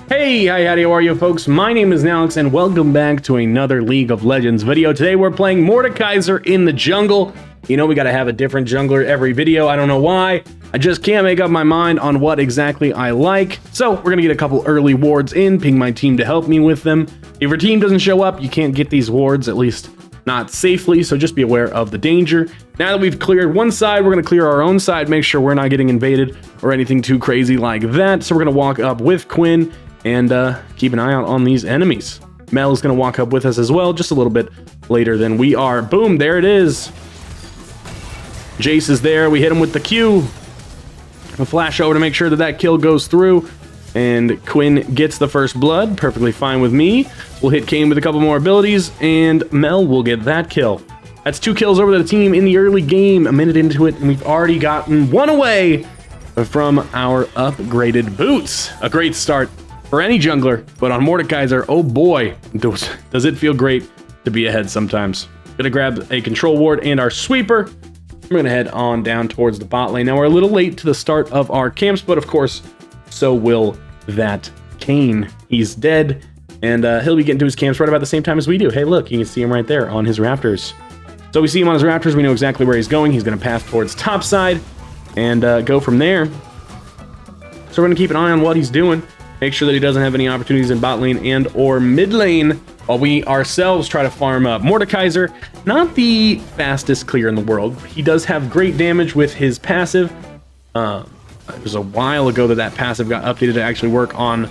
Hey, howdy, how are you folks? My name is Nallex and welcome back to another League of Legends video. Today we're playing Mordekaiser in the jungle. You know, we gotta have a different jungler every video. I don't know why. I just can't make up my mind on what exactly I like. So we're gonna get a couple early wards in, ping my team to help me with them. If your team doesn't show up, you can't get these wards, at least not safely, so just be aware of the danger. Now that we've cleared one side, we're gonna clear our own side, make sure we're not getting invaded or anything too crazy like that. So we're gonna walk up with Quinn and keep an eye out on these enemies. Mel is going to walk up with us as well, just a little bit later than we are. Boom, there it is. Jace is there. We hit him with the Q. A flash over to make sure that that kill goes through. And Quinn gets the first blood. Perfectly fine with me. We'll hit Kane with a couple more abilities, and Mel will get that kill. That's 2 kills over the team in the early game. A minute into it, and we've already gotten 1 away from our upgraded boots. A great start for any jungler, but on Mordekaiser, oh boy, does it feel great to be ahead sometimes. Gonna grab a control ward and our sweeper. We're gonna head on down towards the bot lane. Now we're a little late to the start of our camps, but of course, so will that Kane. He's dead, and he'll be getting to his camps right about the same time as we do. Hey, look, you can see him right there on his raptors. So we see him on his raptors, we know exactly where he's going. He's gonna pass towards top side and go from there. So we're gonna keep an eye on what he's doing. Make sure that he doesn't have any opportunities in bot lane and or mid lane while we ourselves try to farm up. Mordekaiser, not the fastest clear in the world. He does have great damage with his passive. It was a while ago that passive got updated to actually work on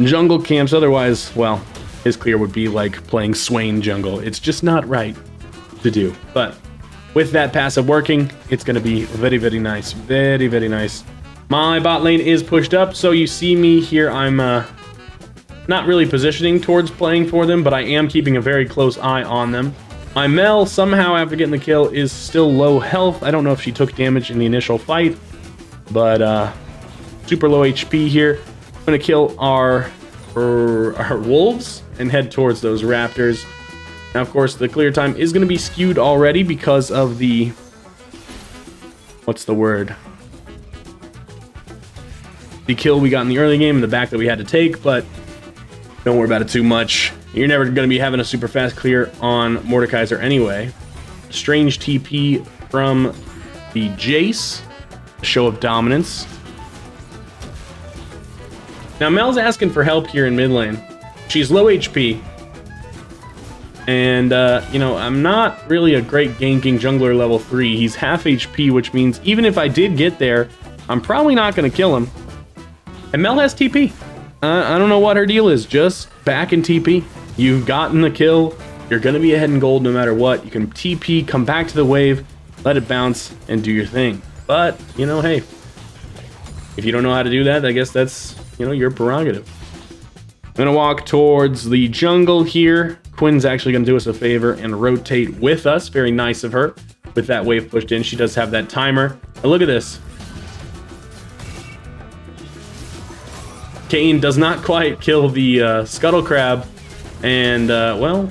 jungle camps. Otherwise, well, his clear would be like playing Swain jungle. It's just not right to do. But with that passive working, it's going to be very, very nice. Very, very nice. My bot lane is pushed up, so you see me here. I'm not really positioning towards playing for them, but I am keeping a very close eye on them. My Mel, somehow after getting the kill, is still low health. I don't know if she took damage in the initial fight, but super low HP here. I'm going to kill our wolves and head towards those raptors. Now, of course, the clear time is going to be skewed already because of the... what's the word? The kill we got in the early game and the back that we had to take, but don't worry about it too much. You're never going to be having a super fast clear on Mordekaiser anyway. Strange TP from the Jace. Show of dominance. Now Mel's asking for help here in mid lane. She's low HP. And, you know, I'm not really a great ganking jungler level 3. He's half HP, which means even if I did get there, I'm probably not going to kill him. And Mel has TP. I don't know what her deal is. Just back in TP. You've gotten the kill. You're going to be ahead in gold no matter what. You can TP, come back to the wave, let it bounce, and do your thing. But, you know, hey, if you don't know how to do that, I guess that's, you know, your prerogative. I'm going to walk towards the jungle here. Quinn's actually going to do us a favor and rotate with us. Very nice of her with that wave pushed in. She does have that timer. And look at this. Kane does not quite kill the scuttle crab, and well,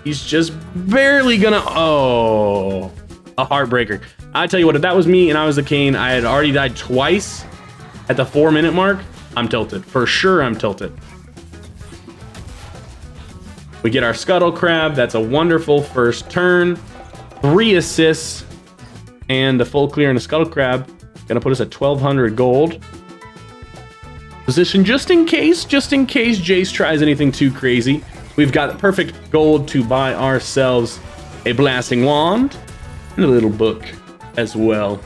he's just barely gonna. Oh, a heartbreaker. I tell you what, if that was me and I was the Kane, I had already died twice at the 4-minute mark. I'm tilted for sure. I'm tilted. We get our scuttle crab. That's a wonderful first turn. 3 assists and a full clear and a scuttle crab. Gonna put us at 1,200 gold. Position just in case Jace tries anything too crazy. We've got perfect gold to buy ourselves a blasting wand and a little book as well.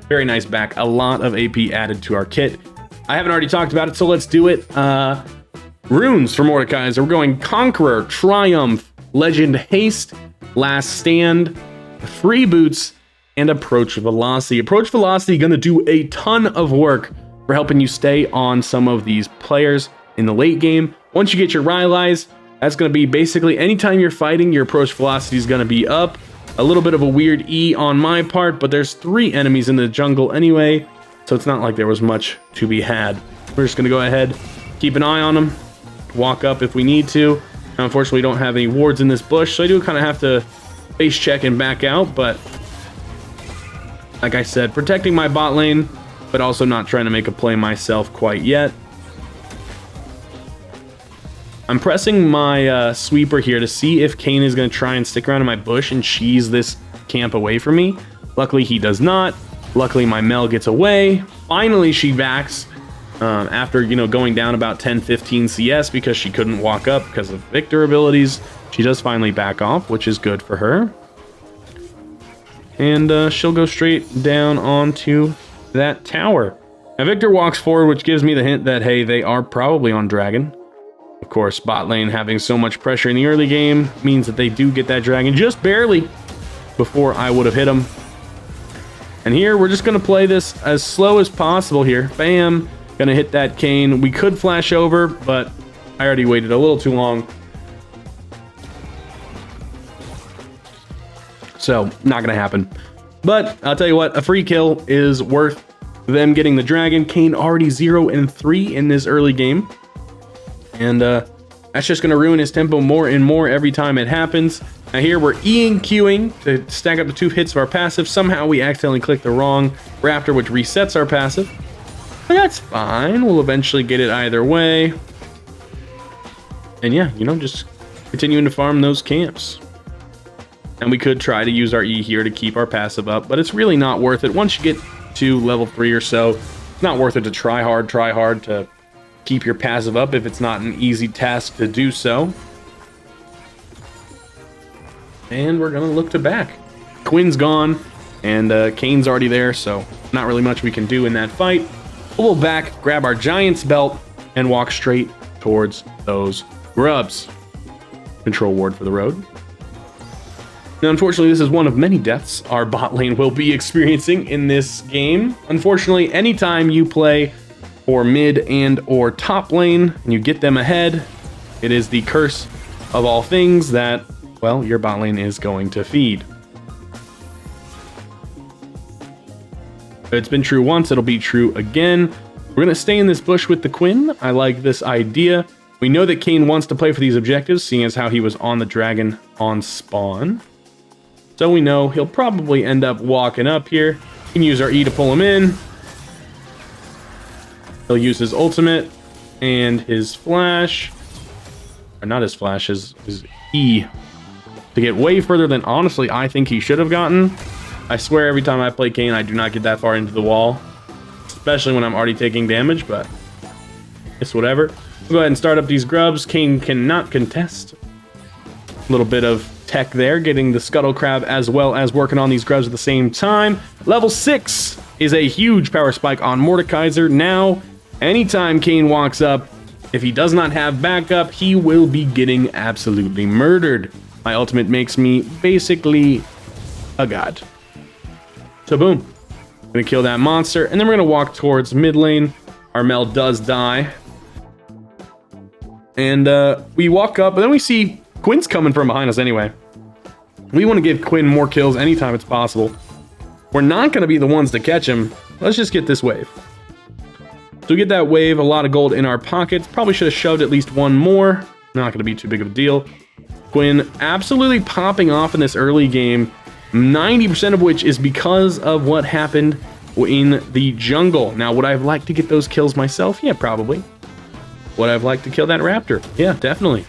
Very nice back. A lot of AP added to our kit. I haven't already talked about it, so let's do it. Runes for Mordekaiser. We're going Conqueror, Triumph, Legend, Haste, Last Stand, Free Boots, and Approach Velocity. Approach Velocity gonna do a ton of work for helping you stay on some of these players in the late game. Once you get your Rylais, that's gonna be basically anytime you're fighting, your approach velocity is gonna be up. A little bit of a weird E on my part, but there's 3 enemies in the jungle anyway, so it's not like there was much to be had. We're just gonna go ahead, keep an eye on them, walk up if we need to. Now, unfortunately, we don't have any wards in this bush, so I do kind of have to face check and back out, but like I said, protecting my bot lane but also not trying to make a play myself quite yet. I'm pressing my sweeper here to see if Kayn is going to try and stick around in my bush and cheese this camp away from me. Luckily, he does not. Luckily, my Mel gets away. Finally, she backs after, you know, going down about 10-15 CS because she couldn't walk up because of Victor abilities. She does finally back off, which is good for her. And she'll go straight down onto that tower. Now, Victor walks forward, which gives me the hint that, hey, they are probably on Dragon. Of course, bot lane having so much pressure in the early game means that they do get that Dragon just barely before I would have hit him. And here, we're just going to play this as slow as possible here. Bam. Going to hit that Kayn. We could flash over, but I already waited a little too long. So, not going to happen. But, I'll tell you what, a free kill is worth them getting the Dragon. Kayn already 0-3 in this early game. And that's just going to ruin his tempo more and more every time it happens. Now here we're E and Qing to stack up the 2 hits of our passive. Somehow we accidentally clicked the wrong Raptor, which resets our passive. But that's fine. We'll eventually get it either way. And yeah, you know, just continuing to farm those camps. And we could try to use our E here to keep our passive up, but it's really not worth it. Once you get to level 3 or so, it's not worth it to try hard to keep your passive up if it's not an easy task to do so. And we're gonna look to back. Quinn's gone, and Kayn's already there, so not really much we can do in that fight. We'll back, grab our Giant's Belt, and walk straight towards those grubs. Control ward for the road. Now, unfortunately, this is one of many deaths our bot lane will be experiencing in this game. Unfortunately, anytime you play for mid and or top lane and you get them ahead, it is the curse of all things that, well, your bot lane is going to feed. It's been true once, it'll be true again. We're gonna stay in this bush with the Quinn. I like this idea. We know that Kayn wants to play for these objectives, seeing as how he was on the Dragon on spawn. So we know he'll probably end up walking up here. We can use our E to pull him in. He'll use his ultimate and his flash, or not his flash, his E, to get way further than honestly I think he should have gotten. I swear every time I play Kayn, I do not get that far into the wall, especially when I'm already taking damage, but it's whatever. We'll go ahead and start up these grubs. Kayn cannot contest. A little bit of tech there, getting the Scuttle Crab as well as working on these grubs at the same time. Level 6 is a huge power spike on Mordekaiser. Now, anytime Kayn walks up, if he does not have backup, he will be getting absolutely murdered. My ultimate makes me basically a god. So boom, gonna kill that monster, and then we're gonna walk towards mid lane. Our Mel does die. And we walk up, and then we see Quinn's coming from behind us anyway. We want to give Quinn more kills anytime it's possible. We're not gonna be the ones to catch him. Let's just get this wave. So we get that wave, a lot of gold in our pockets. Probably should have shoved at least one more. Not gonna be too big of a deal. Quinn absolutely popping off in this early game, 90% of which is because of what happened in the jungle. Now, would I have liked to get those kills myself? Yeah, probably. Would I have liked to kill that raptor? Yeah, definitely.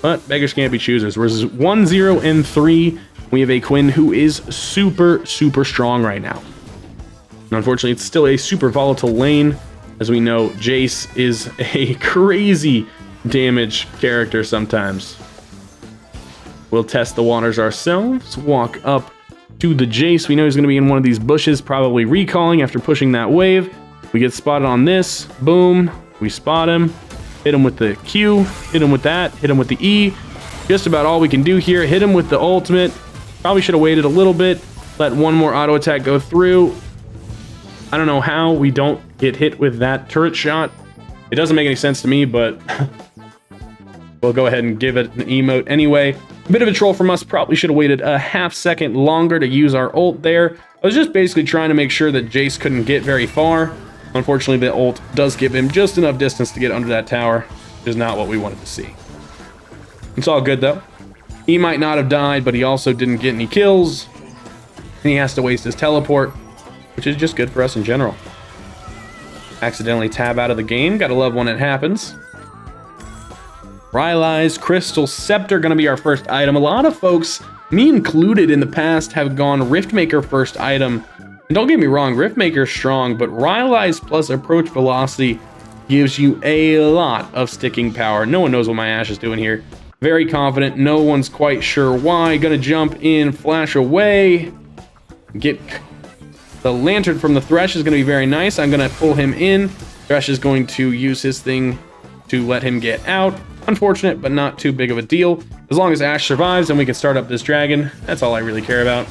But beggars can't be choosers. We're 1-0-3. We have a Quinn who is super, super strong right now. And unfortunately, it's still a super volatile lane. As we know, Jace is a crazy damage character sometimes. We'll test the waters ourselves, walk up to the Jace. We know he's going to be in one of these bushes, probably recalling after pushing that wave. We get spotted on this. Boom. We spot him. Hit him with the Q. Hit him with that. Hit him with the E. Just about all we can do here. Hit him with the ultimate. Probably should have waited a little bit. Let one more auto attack go through. I don't know how we don't get hit with that turret shot. It doesn't make any sense to me, but we'll go ahead and give it an emote anyway. A bit of a troll from us. Probably should have waited a half second longer to use our ult there. I was just basically trying to make sure that Jace couldn't get very far. Unfortunately, the ult does give him just enough distance to get under that tower, which is not what we wanted to see. It's all good, though. He might not have died, but he also didn't get any kills. And he has to waste his teleport, which is just good for us in general. accidentally tab out of the game. Gotta love when it happens. Rylai's Crystal Scepter gonna be our first item. A lot of folks, me included in the past, have gone Riftmaker first item. And don't get me wrong, Riftmaker's strong, but Rylai's plus approach velocity gives you a lot of sticking power. No one knows what my Ashe is doing here. Very confident, no one's quite sure why. Gonna jump in, flash away. Get the lantern from the Thresh is gonna be very nice. I'm gonna pull him in. Thresh is going to use his thing to let him get out. Unfortunate, but not too big of a deal. As long as Ashe survives, then we can start up this dragon. That's all I really care about.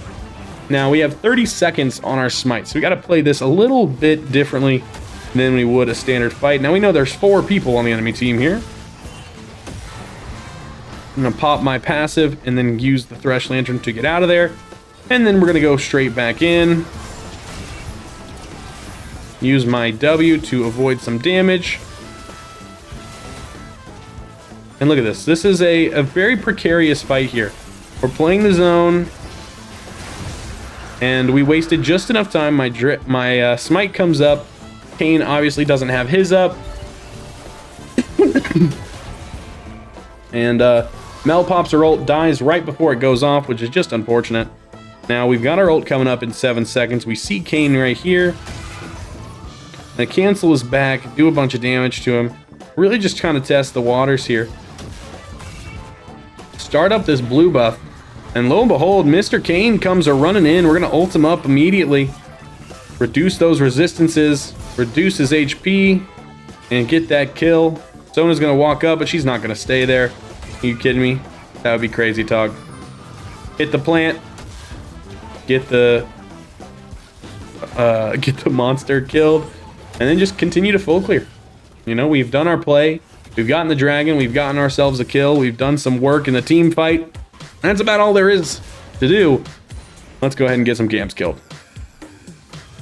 Now, we have 30 seconds on our smite, so we gotta play this a little bit differently than we would a standard fight. Now, we know there's 4 people on the enemy team here. I'm gonna pop my passive and then use the Thresh Lantern to get out of there. And then we're gonna go straight back in. Use my W to avoid some damage. And look at this. This is a very precarious fight here. We're playing the zone. And we wasted just enough time. My smite comes up. Kayn obviously doesn't have his up. And Mel pops her ult, dies right before it goes off, which is just unfortunate. Now we've got our ult coming up in 7 seconds. We see Kayn right here. I cancel his back, do a bunch of damage to him. Really just trying to test the waters here. Start up this blue buff, and lo and behold, Mr. Kayn comes running in. We're gonna ult him up immediately, reduce those resistances, reduce his HP, and get that kill. Sona's gonna walk up, but she's not gonna stay there. Are you kidding me? That would be crazy talk. Hit the plant, get the monster killed, and then just continue to full clear. You know, we've done our play. We've gotten the dragon, we've gotten ourselves a kill, we've done some work in the team fight. That's about all there is to do. Let's go ahead and get some camps killed.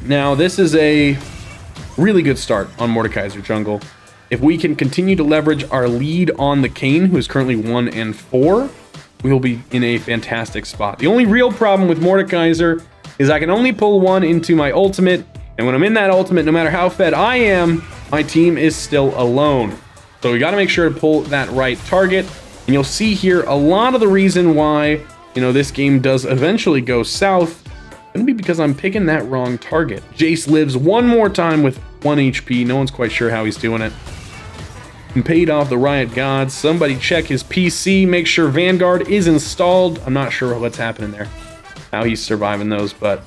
Now, this is a really good start on Mordekaiser jungle. If we can continue to leverage our lead on the Kayn, who is currently 1 and 4, we will be in a fantastic spot. The only real problem with Mordekaiser is I can only pull 1 into my ultimate, and when I'm in that ultimate, no matter how fed I am, my team is still alone. So we got to make sure to pull that right target. And you'll see here a lot of the reason why, you know, this game does eventually go south. Gonna be because I'm picking that wrong target. Jace lives one more time with 1 HP. No one's quite sure how he's doing it. And paid off the Riot Gods. Somebody check his PC. Make sure Vanguard is installed. I'm not sure what's happening there. How he's surviving those, but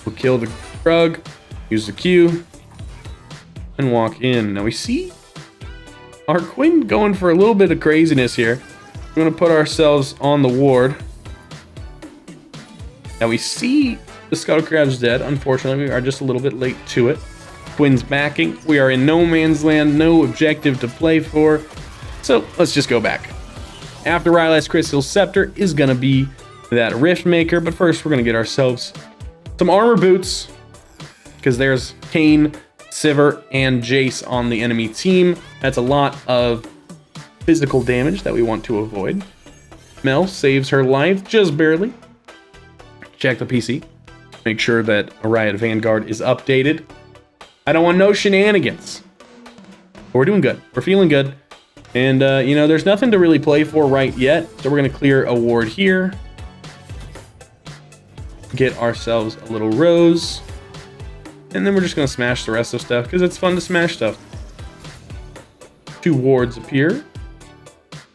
we'll kill the Rug. Use the Q. And walk in. Now we see our Quinn going for a little bit of craziness here. We're going to put ourselves on the ward. Now we see the Scuttlecrab's dead. Unfortunately, we are just a little bit late to it. Quinn's backing. We are in no man's land, no objective to play for. So let's just go back. After Rylai's Crystal Scepter is going to be that Rift Maker. But first, we're going to get ourselves some armor boots, because there's Kayn, Sivir, and Jace on the enemy team. That's a lot of physical damage that we want to avoid. Mel saves her life just barely. Check the PC. Make sure that a Riot Vanguard is updated. I don't want no shenanigans. But we're doing good. We're feeling good. And, you know, there's nothing to really play for right yet. So we're going to clear a ward here. Get ourselves a little rose. And then we're just going to smash the rest of stuff, because it's fun to smash stuff. 2 wards appear.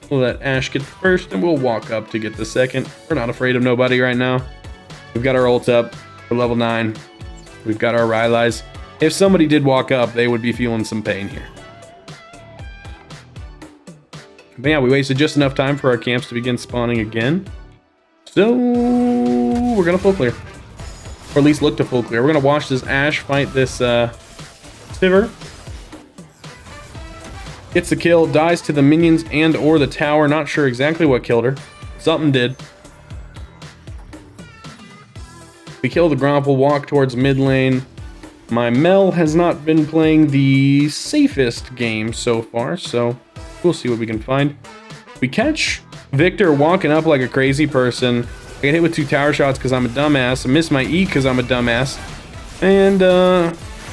We'll let Ashe get the first, and we'll walk up to get the second. We're not afraid of nobody right now. We've got our ult up. We're level 9. We've got our Rylai's. If somebody did walk up, they would be feeling some pain here. But yeah, we wasted just enough time for our camps to begin spawning again. So we're going to full clear. Or at least look to full clear. We're going to watch this Ashe fight this Sivir. Gets the kill, dies to the minions and or the tower. Not sure exactly what killed her. Something did. We kill the Gromp, we'll walk towards mid lane. My Mel has not been playing the safest game so far, so we'll see what we can find. We catch Victor walking up like a crazy person. I get hit with 2 tower shots because I'm a dumbass. I miss my E because I'm a dumbass. And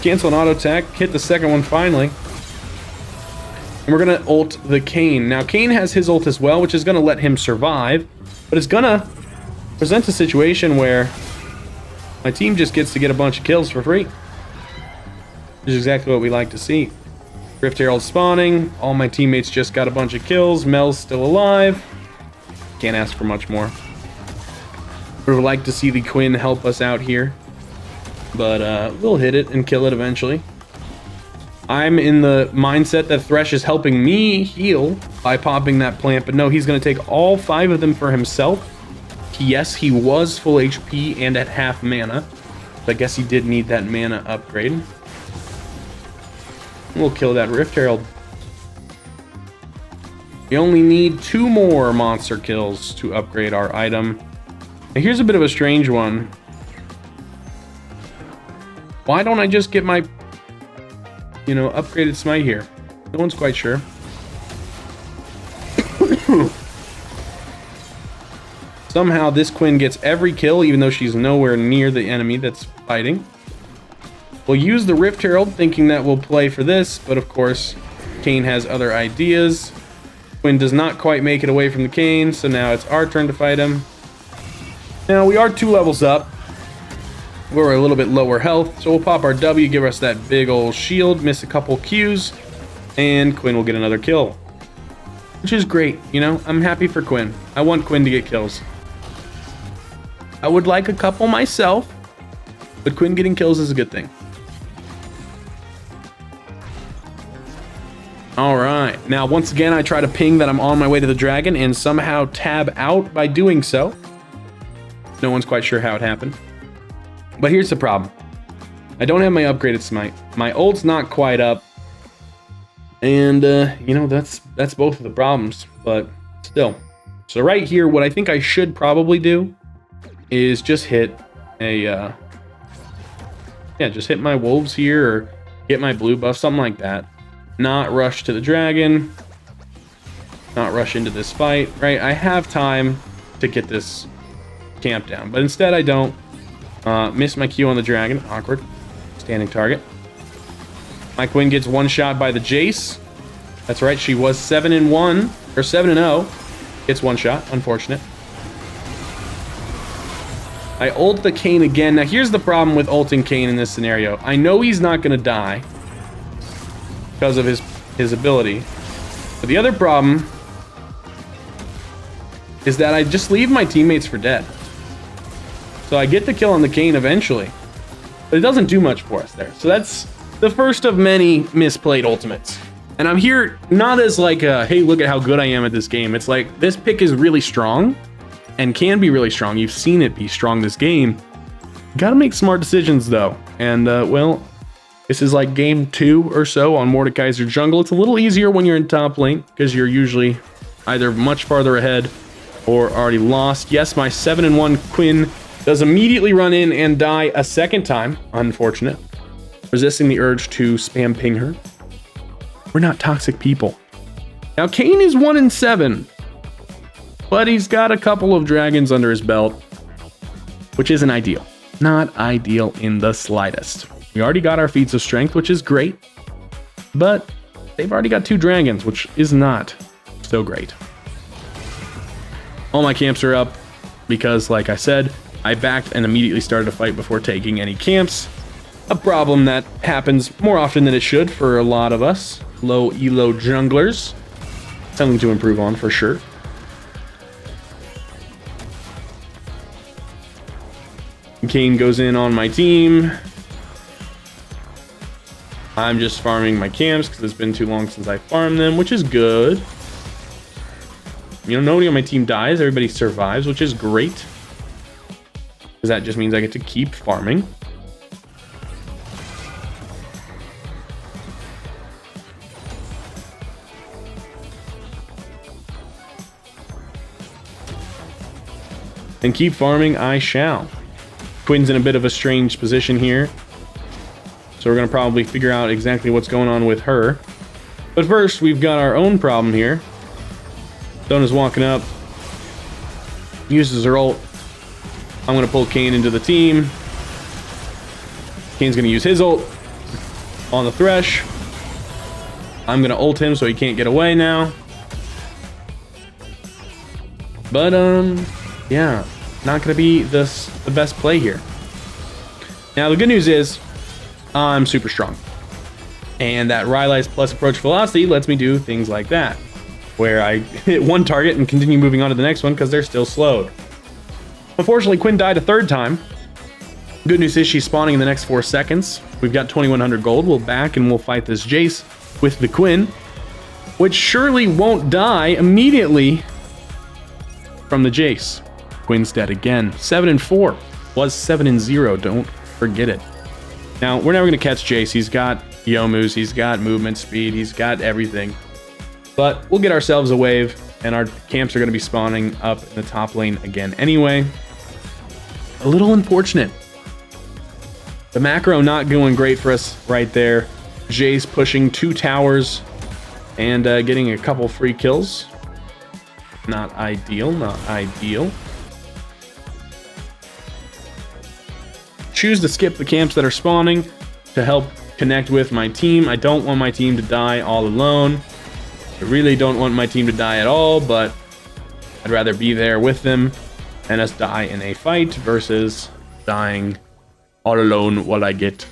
Cancel an auto attack. Hit the second one finally. And we're going to ult the Kayn. Now, Kayn has his ult as well, which is going to let him survive. But it's going to present a situation where my team just gets to get a bunch of kills for free. Which is exactly what we like to see. Rift Herald spawning. All my teammates just got a bunch of kills. Mel's still alive. Can't ask for much more. Would have liked to see the Quinn help us out here. But we'll hit it and kill it eventually. I'm in the mindset that Thresh is helping me heal by popping that plant. But no, he's going to take all 5 of them for himself. Yes, he was full HP and at half mana. So I guess he did need that mana upgrade. We'll kill that Rift Herald. We only need 2 more monster kills to upgrade our item. Now here's a bit of a strange one. Why don't I just get my, upgraded smite here? No one's quite sure. Somehow this Quinn gets every kill, even though she's nowhere near the enemy that's fighting. We'll use the Rift Herald, thinking that we'll play for this, but of course, Kayn has other ideas. Quinn does not quite make it away from the Kayn, so now it's our turn to fight him. Now, we are 2 levels up. We're a little bit lower health, so we'll pop our W, give us that big old shield, miss a couple Qs, and Quinn will get another kill. Which is great, I'm happy for Quinn. I want Quinn to get kills. I would like a couple myself, but Quinn getting kills is a good thing. Alright, now once again I try to ping that I'm on my way to the dragon and somehow tab out by doing so. No one's quite sure how it happened. But here's the problem. I don't have my upgraded smite. My ult's not quite up. And, that's both of the problems. But still. So right here, what I think I should probably do is just hit a... just hit my wolves here or get my blue buff, something like that. Not rush to the dragon. Not rush into this fight, right? I have time to get this camp down. But instead I don't. Miss my Q on the dragon. Awkward. Standing target. My Quinn gets one shot by the Jace. That's right, she was 7-1 or 7-0. Gets one shot. Unfortunate. I ult the Kayn again. Now here's the problem with ulting Kayn in this scenario. I know he's not going to die because of his ability. But the other problem is that I just leave my teammates for dead. So I get the kill on the Kayn eventually. But it doesn't do much for us there. So that's the first of many misplayed ultimates. And I'm here not as like, hey, look at how good I am at this game. It's like, this pick is really strong and can be really strong. You've seen it be strong this game. Gotta make smart decisions though. And well, this is like game 2 or so on Mordekaiser jungle. It's a little easier when you're in top lane because you're usually either much farther ahead or already lost. Yes, my 7-1 Quinn does immediately run in and die a second time. Unfortunate. Resisting the urge to spam ping her. We're not toxic people. Now, Kayn is 1-7. But he's got a couple of dragons under his belt. Which isn't ideal. Not ideal in the slightest. We already got our feats of strength, which is great. But they've already got 2 dragons, which is not so great. All my camps are up. Because, like I said, I backed and immediately started a fight before taking any camps. A problem that happens more often than it should for a lot of us. Low elo junglers. Something to improve on for sure. Kayn goes in on my team. I'm just farming my camps because it's been too long since I farmed them, which is good. Nobody on my team dies. Everybody survives, which is great. Because that just means I get to keep farming. And keep farming I shall. Quinn's in a bit of a strange position here. So we're going to probably figure out exactly what's going on with her. But first, we've got our own problem here. Dona's walking up. Uses her ult. I'm going to pull Kayn into the team. Kayn's going to use his ult. on the Thresh. I'm gonna ult him so he can't get away now. But yeah, not gonna be the best play here. Now the good news is I'm super strong, and that Rylai's plus approach velocity lets me do things like that, where I hit one target and continue moving on to the next one because they're still slowed. Unfortunately, Quinn died a third time. Good news is she's spawning in the next 4 seconds. We've got 2100 gold. We'll back and we'll fight this Jace with the Quinn, which surely won't die immediately from the Jace. Quinn's dead again. 7-4 was 7-0. Don't forget it. Now we're never gonna catch Jace. He's got Youmu's, he's got movement speed, he's got everything. But we'll get ourselves a wave, and our camps are gonna be spawning up in the top lane again anyway. A little unfortunate. The macro not going great for us right there. Jace pushing 2 towers and getting a couple free kills. Not ideal, not ideal. Choose to skip the camps that are spawning to help connect with my team. I don't want my team to die all alone. I really don't want my team to die at all, but I'd rather be there with them and us die in a fight versus dying all alone while I get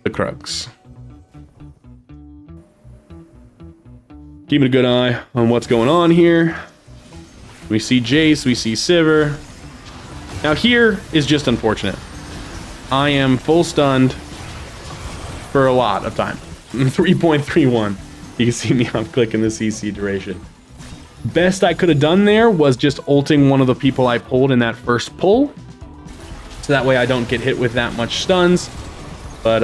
the Krugs. Keeping a good eye on what's going on here. We see Jace, we see Sivir. Now here is just unfortunate. I am full stunned for a lot of time. 3.31. You can see me off clicking the CC duration. Best I could have done there was just ulting one of the people I pulled in that first pull, so that way I don't get hit with that much stuns. But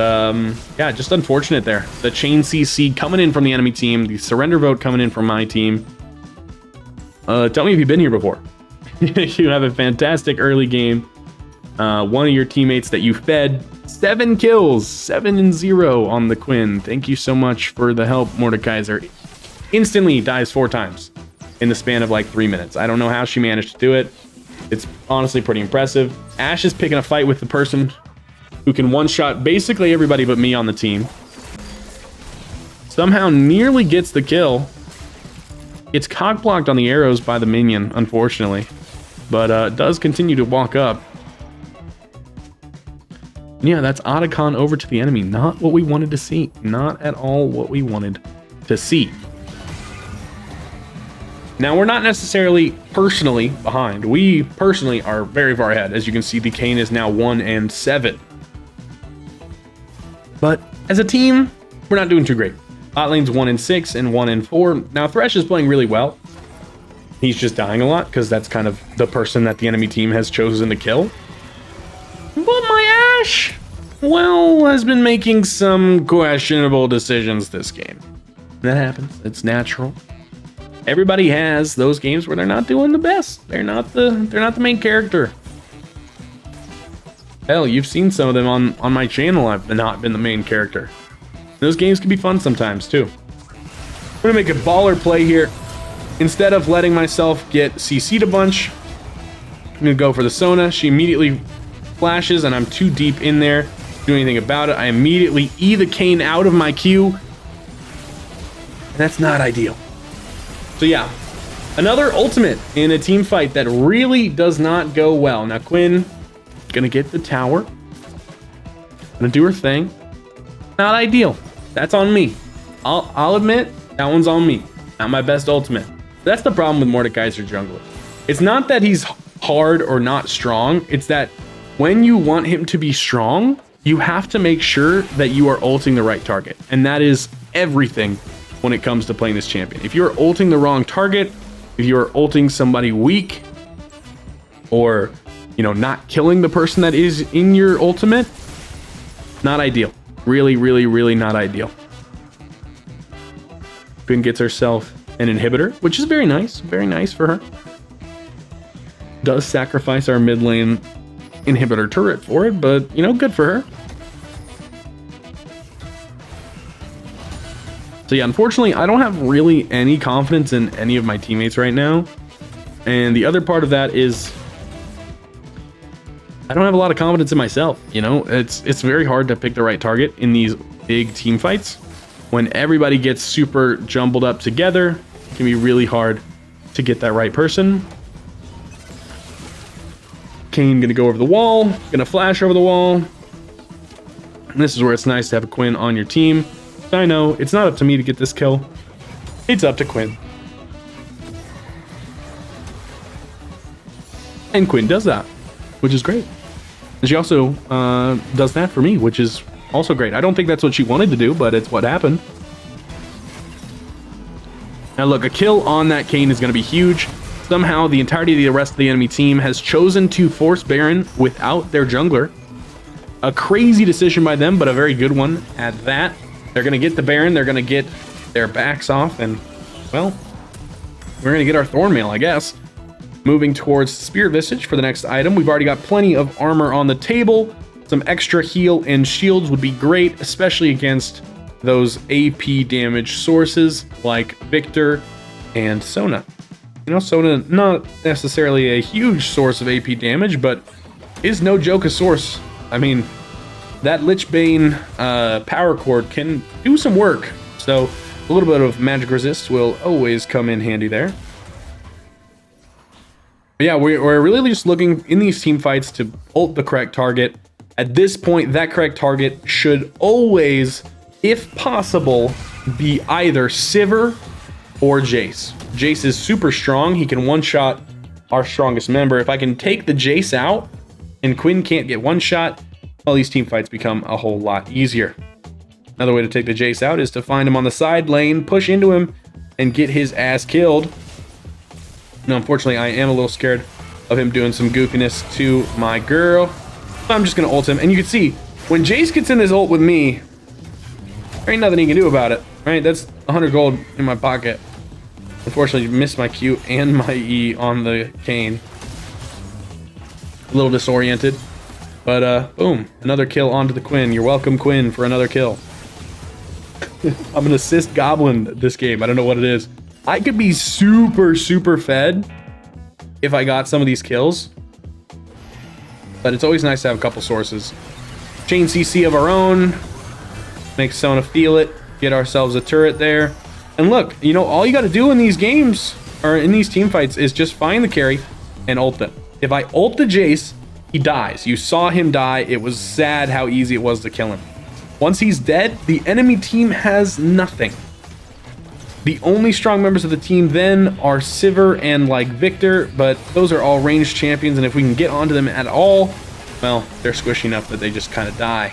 yeah, just unfortunate there. The chain CC coming in from the enemy team, the surrender vote coming in from my team. Tell me if you've been here before. You have a fantastic early game. One of your teammates that you fed 7 kills, 7-0 on the Quinn. Thank you so much for the help, Mordekaiser. Instantly dies 4 times in the span of like 3 minutes. I don't know how she managed to do it. It's honestly pretty impressive. Ash is picking a fight with the person who can one-shot basically everybody but me on the team. Somehow nearly gets the kill. It's cock-blocked on the arrows by the minion, unfortunately. But does continue to walk up. Yeah, that's Otacon over to the enemy. Not what we wanted to see. Not at all what we wanted to see. Now, we're not necessarily personally behind. We personally are very far ahead. As you can see, the Kayn is now 1-7. But as a team, we're not doing too great. Bot lane's 1-6 and 1-4. Now, Thresh is playing really well. He's just dying a lot because that's kind of the person that the enemy team has chosen to kill. But my Ashe, well, has been making some questionable decisions this game. That happens. It's natural. Everybody has those games where they're not doing the best. They're not the main character. Hell, you've seen some of them on my channel. I've not been the main character. Those games can be fun sometimes too. I'm gonna make a baller play here. Instead of letting myself get CC'd a bunch, I'm gonna go for the Sona. She immediately flashes and I'm too deep in there to do anything about it. I immediately E the Kayn out of my queue. And that's not ideal. So yeah, another ultimate in a team fight that really does not go well. Now Quinn gonna get the tower, gonna do her thing. Not ideal. That's on me. I'll admit that one's on me. Not my best ultimate. That's the problem with Mordekaiser jungler. It's not that he's hard or not strong. It's that when you want him to be strong, you have to make sure that you are ulting the right target, and that is everything when it comes to playing this champion. If you're ulting the wrong target, if you're ulting somebody weak, or not killing the person that is in your ultimate, not ideal. Really, really, really not ideal. Quinn gets herself an inhibitor, which is very nice for her. Does sacrifice our mid lane inhibitor turret for it, but good for her. So yeah, unfortunately, I don't have really any confidence in any of my teammates right now. And the other part of that is I don't have a lot of confidence in myself. You know, it's very hard to pick the right target in these big team fights. When everybody gets super jumbled up together, it can be really hard to get that right person. Kane gonna go over the wall, gonna flash over the wall. And this is where it's nice to have a Quinn on your team. I know it's not up to me to get this kill. It's up to Quinn. And Quinn does that, which is great. And she also does that for me, which is also great. I don't think that's what she wanted to do, but it's what happened. Now look, a kill on that Kane is going to be huge. Somehow the entirety of the rest of the enemy team has chosen to force Baron without their jungler. A crazy decision by them, but a very good one at that. They're going to get the Baron, they're going to get their backs off, and, well, we're going to get our Thornmail, I guess. Moving towards Spirit Visage for the next item. We've already got plenty of armor on the table. Some extra heal and shields would be great, especially against those AP damage sources like Victor and Sona. You know, Sona, not necessarily a huge source of AP damage, but is no joke a source. I mean, that Lich Bane power cord can do some work. So a little bit of magic resist will always come in handy there. But yeah, we're really just looking in these team fights to ult the correct target. At this point, that correct target should always, if possible, be either Sivir or Jace. Jace is super strong. He can one-shot our strongest member. If I can take the Jace out and Quinn can't get one shot, well, these team fights become a whole lot easier. Another way to take the Jace out is to find him on the side lane, push into him, and get his ass killed. Now, unfortunately, I am a little scared of him doing some goofiness to my girl. So I'm just going to ult him. And you can see, when Jace gets in this ult with me, there ain't nothing he can do about it. Right? That's 100 gold in my pocket. Unfortunately, missed my Q and my E on the Kane. A little disoriented. But, boom. Another kill onto the Quinn. You're welcome, Quinn, for another kill. I'm an assist goblin this game. I don't know what it is. I could be super, super fed if I got some of these kills. But it's always nice to have a couple sources. Chain CC of our own. Make Sona feel it. Get ourselves a turret there. And look, you know, all you got to do in these games, or in these team fights, is just find the carry and ult them. If I ult the Jace, he dies. You saw him die. It was sad how easy it was to kill him. Once he's dead, the enemy team has nothing. The only strong members of the team then are Sivir and like Victor, but those are all ranged champions, and if we can get onto them at all, well, they're squishy enough that they just kind of die.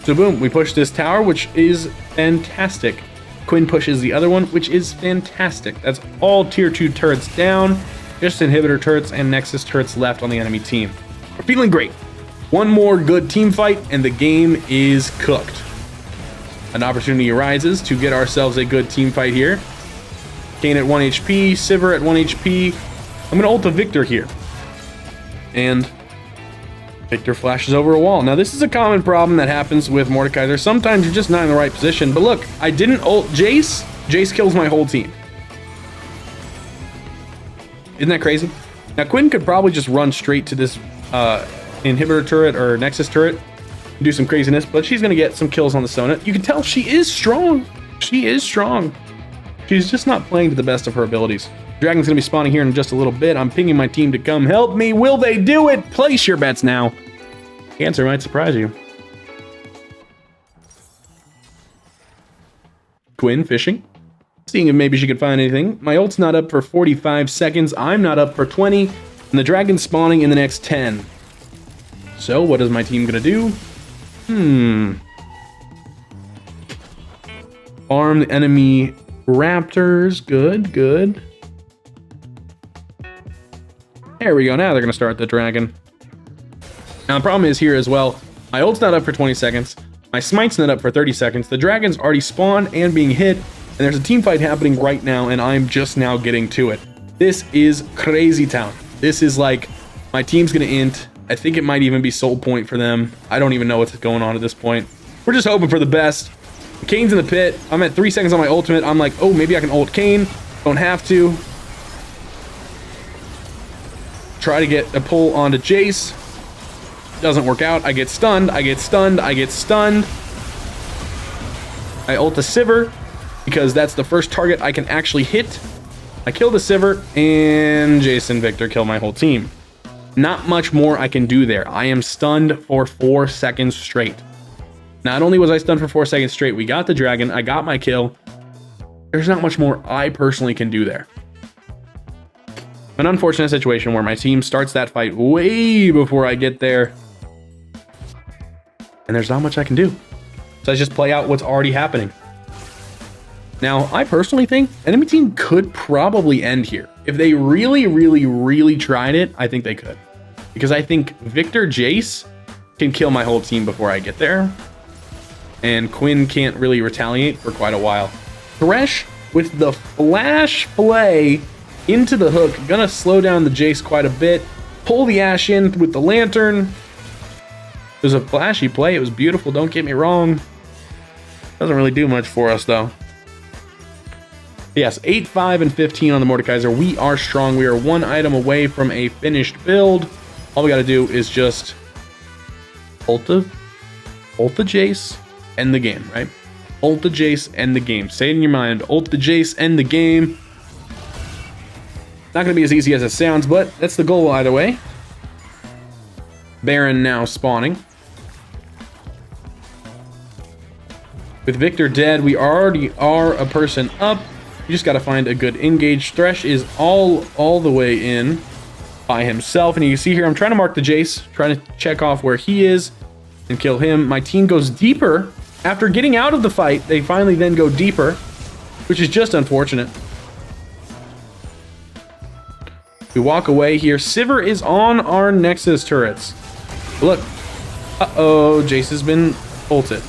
So boom, we push this tower, which is fantastic. Quinn pushes the other one, which is fantastic. That's all tier 2 turrets down, just inhibitor turrets and Nexus turrets left on the enemy team. We're feeling great. One more good team fight, and the game is cooked. An opportunity arises to get ourselves a good team fight here. Kane at 1 HP, Sivir at 1 HP. I'm going to ult a Victor here. And Victor flashes over a wall. Now, this is a common problem that happens with Mordekaiser. Sometimes you're just not in the right position. But look, I didn't ult Jace. Jace kills my whole team. Isn't that crazy? Now, Quinn could probably just run straight to this inhibitor turret or Nexus turret, do some craziness, but she's going to get some kills on the Sona. You can tell she is strong. She is strong. She's just not playing to the best of her abilities. Dragon's going to be spawning here in just a little bit. I'm pinging my team to come help me. Will they do it? Place your bets now. The answer might surprise you. Quinn fishing. Seeing if maybe she could find anything. My ult's not up for 45 seconds. I'm not up for 20. And the dragon's spawning in the next 10. So what is my team going to do? Farm the enemy raptors. Good, good. There we go. Now they're going to start the dragon. Now the problem is here as well. My ult's not up for 20 seconds. My smite's not up for 30 seconds. The dragon's already spawned and being hit. And there's a team fight happening right now, and I'm just now getting to it. This is crazy town. This is like, my team's going to int. I think it might even be soul point for them. I don't even know what's going on at this point. We're just hoping for the best. Kane's in the pit. I'm at 3 seconds on my ultimate. I'm like, oh, maybe I can ult Kane. Don't have to. Try to get a pull onto Jace. Doesn't work out. I get stunned. I get stunned. I get stunned. I ult the Sivir because that's the first target I can actually hit. I kill the Sivir, and Jace and Victor kill my whole team. Not much more I can do there. I am stunned for 4 seconds straight. Not only was I stunned for 4 seconds straight, we got the dragon. I got my kill. There's not much more I personally can do there. An unfortunate situation where my team starts that fight way before I get there. And there's not much I can do. So I just play out what's already happening. Now, I personally think enemy team could probably end here. If they really tried it, I think they could. Because I think Victor Jace can kill my whole team before I get there. And Quinn can't really retaliate for quite a while. Thresh with the flash play into the hook, gonna slow down the Jace quite a bit. Pull the Ashe in with the lantern. It was a flashy play. It was beautiful, don't get me wrong. Doesn't really do much for us though. Yes, 8, 5, and 15 on the Mordekaiser. We are strong. We are 1 item away from a finished build. All we got to do is just ult the Jace, end the game, right? Ult the Jace, end the game. Say it in your mind. Ult the Jace, end the game. Not going to be as easy as it sounds, but that's the goal either way. Baron now spawning. With Victor dead, we already are a person up. You just got to find a good engage. Thresh is all the way in by himself. And you can see here, I'm trying to mark the Jace, trying to check off where he is and kill him. My team goes deeper. After getting out of the fight, they finally then go deeper, which is just unfortunate. We walk away here. Sivir is on our Nexus turrets. Look. Uh-oh, Jace has been ulted.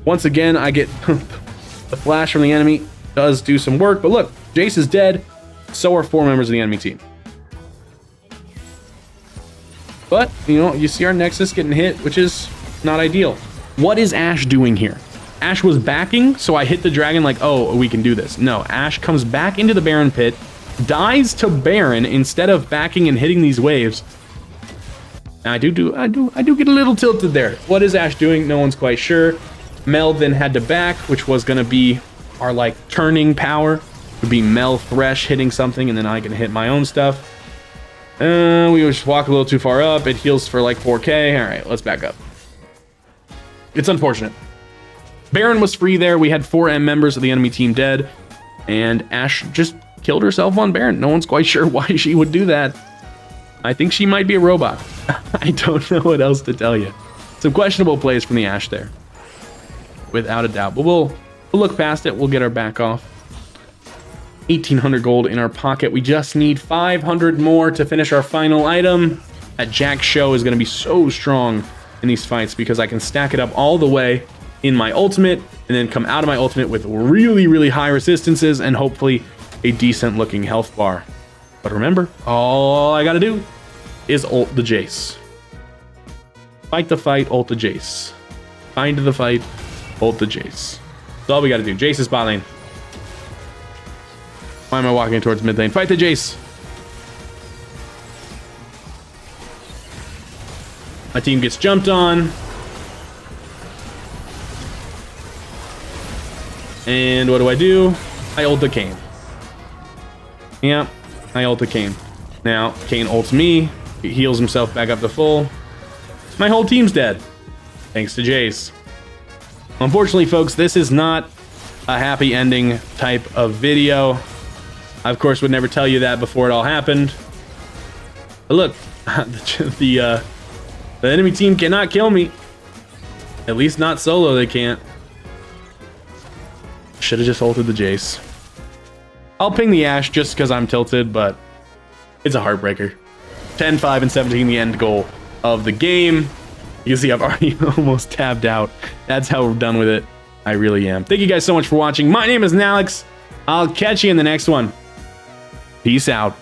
Once again, I get the flash from the enemy. Does do some work, but look, Jace is dead. So are 4 members of the enemy team. But, you know, you see our Nexus getting hit, which is not ideal. What is Ashe doing here? Ashe was backing, so I hit the dragon like, oh, we can do this. No, Ashe comes back into the Baron pit, dies to Baron instead of backing and hitting these waves. And I do get a little tilted there. What is Ashe doing? No one's quite sure. Mel then had to back, which was going to be our like turning power. It would be Mel Thresh hitting something, and then I can hit my own stuff. We just walk a little too far up. It heals for like 4k. All right, let's back up. It's unfortunate. Baron was free there. We had 4 members of the enemy team dead, and Ashe just killed herself on Baron. No one's quite sure why she would do that. I think she might be a robot. I don't know what else to tell you. Some questionable plays from the Ashe there, without a doubt. But we'll look past it. We'll get our back off. 1,800 gold in our pocket. We just need 500 more to finish our final item. That Jack Show is going to be so strong in these fights because I can stack it up all the way in my ultimate and then come out of my ultimate with really high resistances and hopefully a decent looking health bar. But remember, all I got to do is ult the Jace. Fight the fight, ult the Jace. Find the fight, ult the Jace. That's all we got to do. Jace is bot lane. Why am I walking towards mid lane? Fight the Jace. My team gets jumped on. And what do? I ult the Kayn. Yeah, I ult the Kayn. Now, Kayn ults me. He heals himself back up to full. My whole team's dead. Thanks to Jace. Unfortunately, folks, this is not a happy ending type of video. I, of course, would never tell you that before it all happened. But look, the enemy team cannot kill me. At least not solo, they can't. Should have just ulted the Jace. I'll ping the Ashe just because I'm tilted, but it's a heartbreaker. 10, 5, and 17, the end goal of the game. You can see I've already almost tabbed out. That's how we're done with it. I really am. Thank you guys so much for watching. My name is Nallex. I'll catch you in the next one. Peace out.